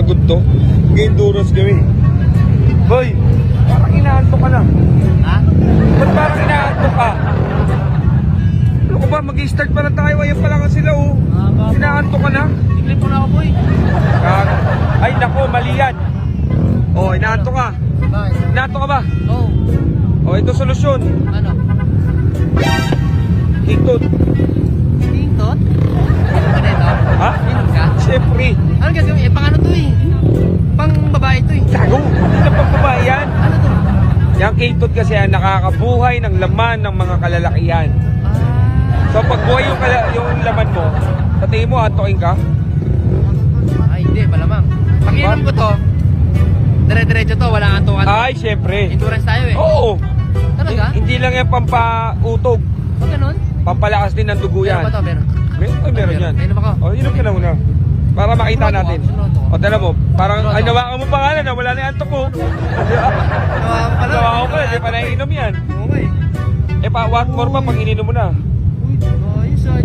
pagod to. Endurance kami. Boy, parang inaantok ka na. Ha? Ba't parang inaantok ka? Ano ko ba? Mag-i-start pa lang tayo. Ayan pa lang sila oh. Inaantok ka na? Siglip mo na ako, boy. Ay nako, mali yan. Oh, inaantok ka. Bakit? Inaantok ka ba? Oo. Oh, ito solusyon. Ano? Higtot. Tingtot? Inom ka na ito? Ha? Inom ka? Siyempre. Ano gagawin? Eh, pang ano to eh? Pang babae to eh. Gago, hindi na pagbabae yan. Ano to? Yung higtot kasi ang nakakabuhay ng laman ng mga kalalakihan. Ah. So pag buhay yung laman mo, sa tingin mo, antokin ka? Ay, hindi. Malamang. Pag inom ko to, dire-diretso to. Wala kang tuwan. Ay, siyempre. Endurance tayo eh. Oo. Talaga? Hindi lang yan pampautog. Pag ganun? Pampalakas din ng dugo Meron yan. ba to? Meron. Meron yan. Inom ako. O, inom ka na muna. Para makita Sumunod natin. ako, sumunod ako. O, tala mo, parang, Sumunod ay, ako. nawakan mo pangalan na, wala na yung antok ko. Nawakan ko pala, di pa naiinom yan. Okay. Eh, pa, what more pa pag ininom mo na. Uy, ayos ah.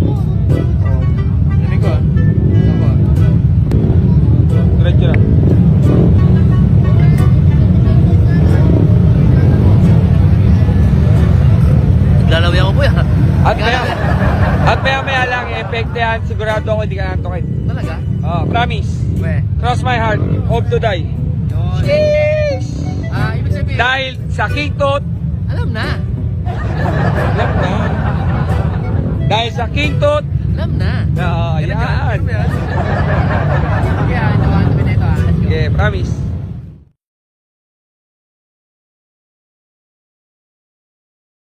Dinig ko ah. Ako ah. Diretso na. Lalawi ako po yan. At maya lang, epekte yan, sigurado ako hindi ka antokin. Talaga? Oh, promise. We. Cross my heart, hope to die. Yun. Sheesh! Ibig sabihin. Dahil sa higtot, Alam na. alam na. Dahil sa higtot, Alam na. yan. Yan. Okay, ito. Ito na ito ah. Let's go. Okay, promise.